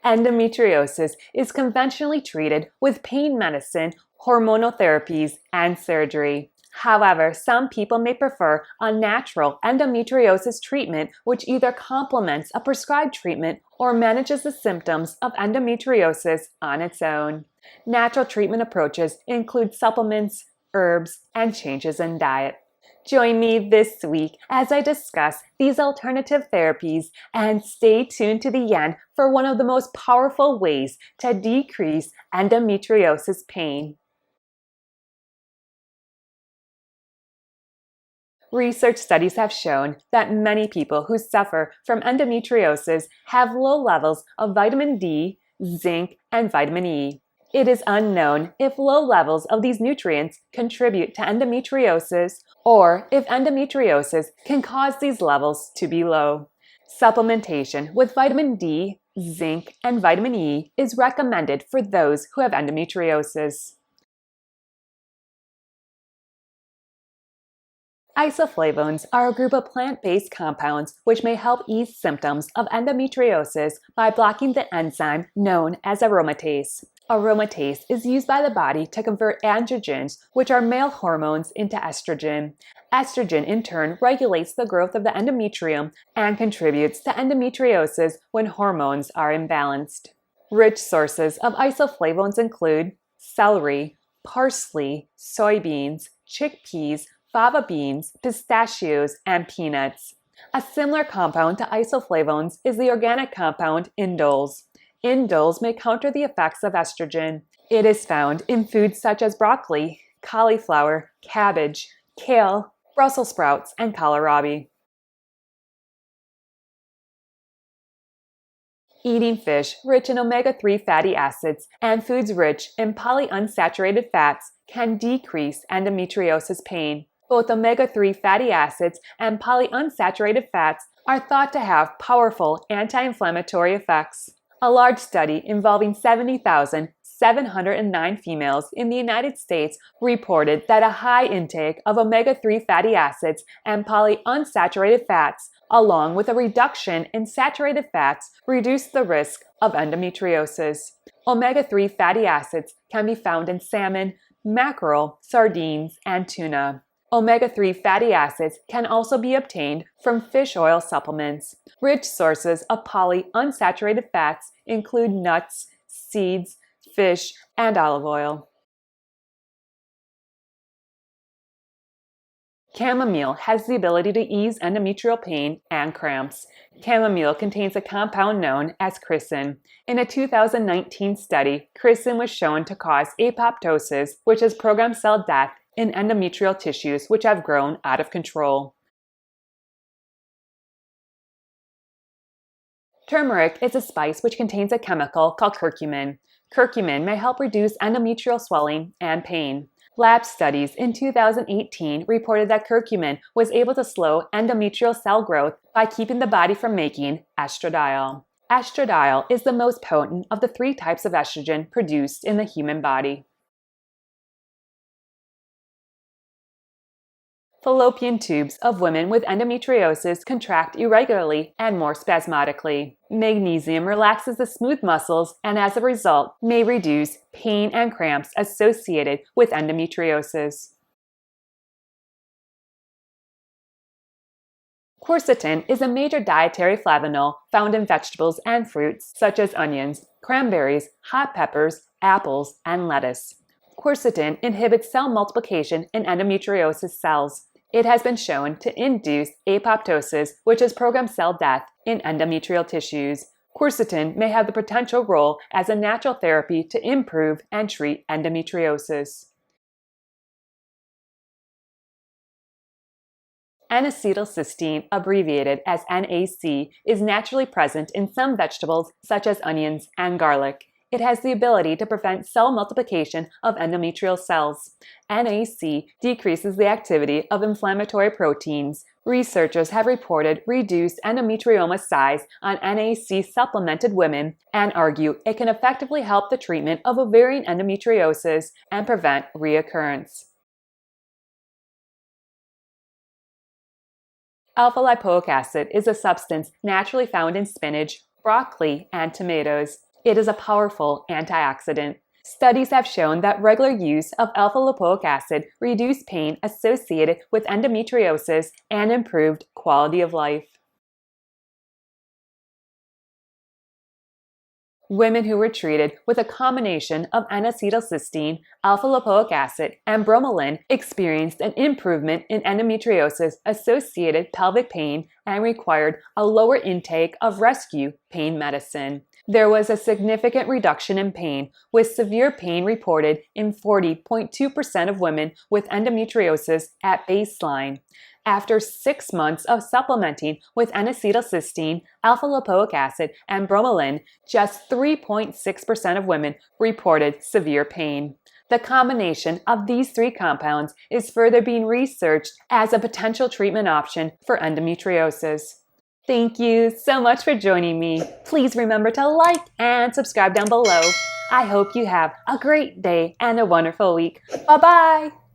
Endometriosis is conventionally treated with pain medicine, hormonal therapies, and surgery. However, some people may prefer a natural endometriosis treatment which either complements a prescribed treatment or manages the symptoms of endometriosis on its own. Natural treatment approaches include supplements, herbs, and changes in diet. Join me this week as I discuss these alternative therapies and stay tuned to the end for one of the most powerful ways to decrease endometriosis pain. Research studies have shown that many people who suffer from endometriosis have low levels of vitamin D, zinc, and vitamin E. It is unknown if low levels of these nutrients contribute to endometriosis or if endometriosis can cause these levels to be low. Supplementation with vitamin D, zinc, and vitamin E is recommended for those who have endometriosis. Isoflavones are a group of plant-based compounds which may help ease symptoms of endometriosis by blocking the enzyme known as aromatase. Aromatase is used by the body to convert androgens, which are male hormones, into estrogen. Estrogen, in turn, regulates the growth of the endometrium and contributes to endometriosis when hormones are imbalanced. Rich sources of isoflavones include celery, parsley, soybeans, chickpeas, fava beans, pistachios, and peanuts. A similar compound to isoflavones is the organic compound indoles. Indoles may counter the effects of estrogen. It is found in foods such as broccoli, cauliflower, cabbage, kale, Brussels sprouts, and kohlrabi. Eating fish rich in omega-3 fatty acids and foods rich in polyunsaturated fats can decrease endometriosis pain. Both omega-3 fatty acids and polyunsaturated fats are thought to have powerful anti-inflammatory effects. A large study involving 70,709 females in the United States reported that a high intake of omega-3 fatty acids and polyunsaturated fats, along with a reduction in saturated fats, reduced the risk of endometriosis. Omega-3 fatty acids can be found in salmon, mackerel, sardines, and tuna. Omega-3 fatty acids can also be obtained from fish oil supplements. Rich sources of polyunsaturated fats include nuts, seeds, fish, and olive oil. Chamomile has the ability to ease endometrial pain and cramps. Chamomile contains a compound known as chrysin. In a 2019 study, chrysin was shown to cause apoptosis, which is programmed cell death, in endometrial tissues which have grown out of control. Turmeric is a spice which contains a chemical called curcumin. Curcumin may help reduce endometrial swelling and pain. Lab studies in 2018 reported that curcumin was able to slow endometrial cell growth by keeping the body from making estradiol. Estradiol is the most potent of the 3 types of estrogen produced in the human body. Fallopian tubes of women with endometriosis contract irregularly and more spasmodically. Magnesium relaxes the smooth muscles and as a result may reduce pain and cramps associated with endometriosis. Quercetin is a major dietary flavanol found in vegetables and fruits such as onions, cranberries, hot peppers, apples, and lettuce. Quercetin inhibits cell multiplication in endometriosis cells. It has been shown to induce apoptosis, which is programmed cell death, in endometrial tissues. Quercetin may have the potential role as a natural therapy to improve and treat endometriosis. N-acetylcysteine, abbreviated as NAC, is naturally present in some vegetables such as onions and garlic. It has the ability to prevent cell multiplication of endometrial cells. NAC decreases the activity of inflammatory proteins. Researchers have reported reduced endometrioma size on NAC-supplemented women and argue it can effectively help the treatment of ovarian endometriosis and prevent reoccurrence. Alpha-lipoic acid is a substance naturally found in spinach, broccoli, and tomatoes. It is a powerful antioxidant. Studies have shown that regular use of alpha-lipoic acid reduced pain associated with endometriosis and improved quality of life. Women who were treated with a combination of N-acetylcysteine, alpha-lipoic acid, and bromelain experienced an improvement in endometriosis-associated pelvic pain and required a lower intake of rescue pain medicine. There was a significant reduction in pain, with severe pain reported in 40.2% of women with endometriosis at baseline. After 6 months of supplementing with N-acetylcysteine, alpha-lipoic acid, and bromelain, just 3.6% of women reported severe pain. The combination of these 3 compounds is further being researched as a potential treatment option for endometriosis. Thank you so much for joining me. Please remember to like and subscribe down below. I hope you have a great day and a wonderful week. Bye-bye!